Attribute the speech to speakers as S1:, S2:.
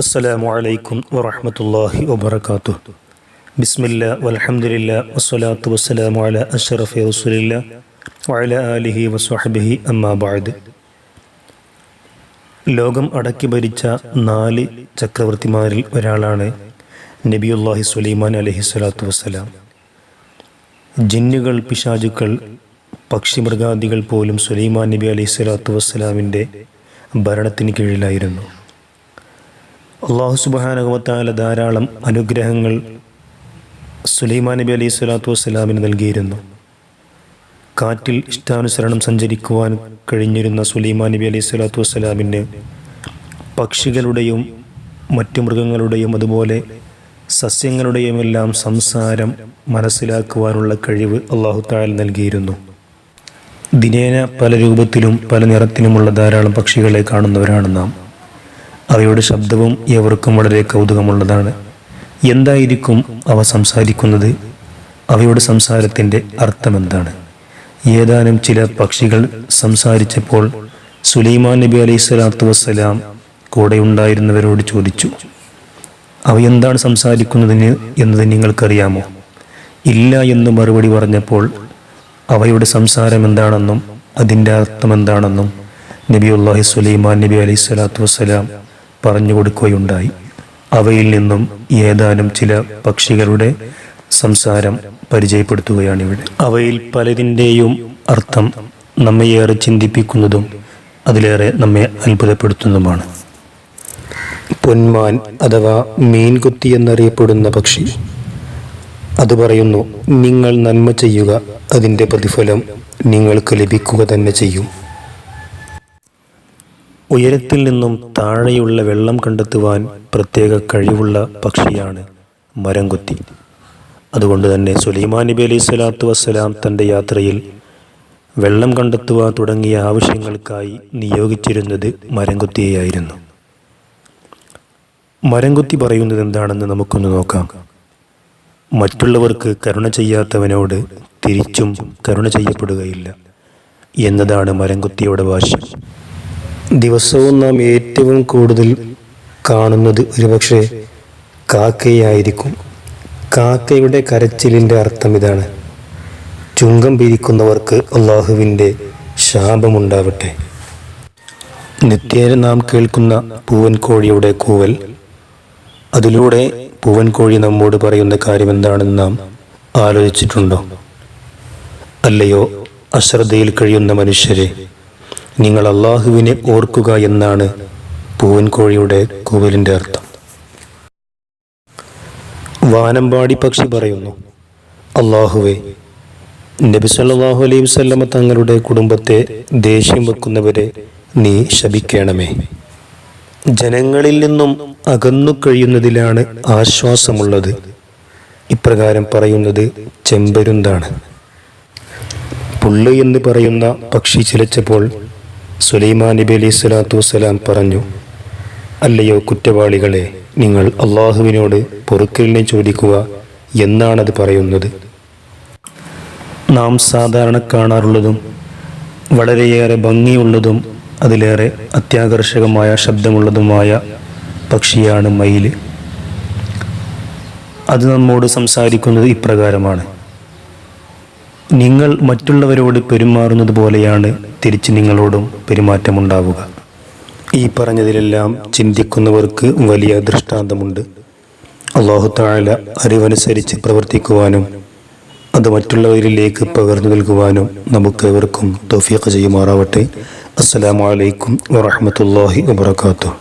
S1: അസ്സലാമു അലൈക്കും വറഹ്മത്തുള്ളാഹി വബറകാതുഹു. ബിസ്മില്ലാ വൽഹംദുലില്ലാ വസ്സലാത്തു വസ്സലാമു അലാ അഷ്റഫി റസൂലില്ലാ വഅലാ ആലിഹി വസ്വഹ്ബിഹി അമ്മാ ബഅദ്. ലോകം അടക്കി ഭരിച്ച 4 ചക്രവർത്തിമാരിൽ ഒരാളാണ് നബിയുല്ലാഹി സുലൈമാൻ അലൈഹിസ്സലാത്തു വസ്സലാം. ജിന്നുകൾ, പിശാചുക്കൾ, പക്ഷിമൃഗാദികൾ പോലും സുലൈമാൻ നബി അലൈഹിസ്സലാത്തു വസ്സലാമിൻ്റെ ഭരണത്തിന് കീഴിലായിരുന്നു. അല്ലാഹു സുബ്ഹാനഹു വ തആല ധാരാളം അനുഗ്രഹങ്ങൾ സുലൈമാൻ നബി അലൈഹിസ്സലാത്തു വസ്സലാമിന് നൽകിയിരുന്നു. കാറ്റിൽ ഇഷ്ടാനുസരണം സഞ്ചരിക്കുവാൻ കഴിഞ്ഞിരുന്ന സുലൈമാൻ നബി അലൈഹിസ്സലാത്തു വസ്സലാമിന് പക്ഷികളുടെയും മറ്റു മൃഗങ്ങളുടെയും അതുപോലെ സസ്യങ്ങളുടെയുമെല്ലാം സംസാരം മനസ്സിലാക്കുവാനുള്ള കഴിവ് അല്ലാഹു തആല നൽകിയിരുന്നു. ദിനേന പല രൂപത്തിലും പല നിറത്തിലുമുള്ള ധാരാളം പക്ഷികളെ കാണുന്നവരാണ് നാം. അവയുടെ ശബ്ദവും ഏവർക്കും വളരെ കൗതുകമുള്ളതാണ്. എന്തായിരിക്കും അവ സംസാരിക്കുന്നത്? അവയുടെ സംസാരത്തിൻ്റെ അർത്ഥമെന്താണ്? ഏതാനും ചില പക്ഷികൾ സംസാരിച്ചപ്പോൾ സുലൈമാൻ നബി അലൈഹിസ്സലാത്തു വസ്സലാം കൂടെ ഉണ്ടായിരുന്നവരോട് ചോദിച്ചു, അവയെന്താണ് സംസാരിക്കുന്നതിന് എന്നത് നിങ്ങൾക്കറിയാമോ? ഇല്ല എന്ന് മറുപടി പറഞ്ഞപ്പോൾ അവയുടെ സംസാരം എന്താണെന്നും അതിൻ്റെ അർത്ഥമെന്താണെന്നും നബിയുല്ലാഹി സുലൈമാൻ നബി അലൈഹിസ്സലാത്തു വസ്സലാം പറഞ്ഞു കൊടുക്കുകയുണ്ടായി. അവയിൽ നിന്നും ഏതാനും ചില പക്ഷികളുടെ സംസാരം പരിചയപ്പെടുത്തുകയാണ് ഇവിടെ. അവയിൽ പലതിൻ്റെയും അർത്ഥം നമ്മെയേറെ ചിന്തിപ്പിക്കുന്നതും അതിലേറെ നമ്മെ അത്ഭുതപ്പെടുത്തുന്നതുമാണ്. പൊന്മാൻ അഥവാ മീൻകുത്തി എന്നറിയപ്പെടുന്ന പക്ഷി അത് പറയുന്നു, നിങ്ങൾ നന്മ ചെയ്യുക, അതിൻ്റെ പ്രതിഫലം നിങ്ങൾക്ക് ലഭിക്കുക തന്നെ ചെയ്യും. ഉയരത്തിൽ നിന്നും താഴെയുള്ള വെള്ളം കണ്ടെത്തുവാൻ പ്രത്യേക കഴിവുള്ള പക്ഷിയാണ് മരംകൊത്തി. അതുകൊണ്ട് തന്നെ സുലൈമാൻ നബി അലൈഹിസ്സലാത്തു വസ്സലാം തൻ്റെ യാത്രയിൽ വെള്ളം കണ്ടെത്തുവാൻ തുടങ്ങിയ ആവശ്യങ്ങൾക്കായി നിയോഗിച്ചിരുന്നത് മരംകൊത്തിയെയായിരുന്നു. മരംകൊത്തി പറയുന്നത് എന്താണെന്ന് നമുക്കൊന്ന് നോക്കാം. മറ്റുള്ളവർക്ക് കരുണ ചെയ്യാത്തവനോട് തിരിച്ചും കരുണ ചെയ്യപ്പെടുകയില്ല എന്നതാണ് മരംകൊത്തിയുടെ ഭാഷ്യം. ദിവസവും നാം ഏറ്റവും കൂടുതൽ കാണുന്നത് ഒരുപക്ഷെ കാക്കയായിരിക്കും. കാക്കയുടെ കരച്ചിലിൻ്റെ അർത്ഥം ഇതാണ്: ചുങ്കം പിരിക്കുന്നവർക്ക് അള്ളാഹുവിൻ്റെ ശാപമുണ്ടാവട്ടെ. നിത്യേന നാം കേൾക്കുന്ന പൂവൻ കോഴിയുടെ കൂവൽ, അതിലൂടെ പൂവൻ കോഴി നമ്മോട് പറയുന്ന കാര്യം എന്താണെന്ന് നാം ആലോചിച്ചിട്ടുണ്ടോ? അല്ലയോ അശ്രദ്ധയിൽ കഴിയുന്ന മനുഷ്യരെ, നിങ്ങൾ അള്ളാഹുവിനെ ഓർക്കുക എന്നാണ് പൂവൻ കോഴിയുടെ കൂവലിൻ്റെ അർത്ഥം. വാനമ്പാടി പക്ഷി പറയുന്നു, അള്ളാഹുവേ, നബി സല്ലല്ലാഹു അലൈഹി വസല്ലമ തങ്ങളുടെ കുടുംബത്തെ ദേഷ്യം വെക്കുന്നവരെ നീ ശപിക്കണമേ. ജനങ്ങളിൽ നിന്നും അകന്നു കഴിയുന്നതിലാണ് ആശ്വാസമുള്ളത്. ഇപ്രകാരം പറയുന്നത് ചെമ്പരുന്താണ്. പുള്ള് എന്ന് പറയുന്ന പക്ഷി ചിലച്ചപ്പോൾ സുലൈമാൻ നബി അലൈഹിസ്സലാത്തു വസ്സലാം പറഞ്ഞു, അല്ലയോ കുറ്റവാളികളെ, നിങ്ങൾ അള്ളാഹുവിനോട് പൊറുക്കലിനെ ചോദിക്കുക എന്നാണത് പറയുന്നത്. നാം സാധാരണ കാണാറുള്ളതും വളരെയേറെ ഭംഗിയുള്ളതും അതിലേറെ അത്യാകർഷകമായ ശബ്ദമുള്ളതുമായ പക്ഷിയാണ് മയിൽ. അത് നമ്മോട് സംസാരിക്കുന്നത് ഇപ്രകാരമാണ്: നിങ്ങൾ മറ്റുള്ളവരോട് പെരുമാറുന്നത് പോലെയാണ് തിരിച്ച് നിങ്ങളോടും പെരുമാറ്റമുണ്ടാവുക. ഈ പറഞ്ഞതിലെല്ലാം ചിന്തിക്കുന്നവർക്ക് വലിയ ദൃഷ്ടാന്തമുണ്ട്. അല്ലാഹു തആല അറിവനുസരിച്ച് പ്രവർത്തിക്കുവാനും അത് മറ്റുള്ളവരിലേക്ക് പകർന്നു നൽകുവാനും നമുക്കേവർക്കും തൗഫീഖ് ചെയ്യുമാറാവട്ടെ. അസ്സലാമു അലൈക്കും വറഹ്മത്തുള്ളാഹി വബറകാതുഹു.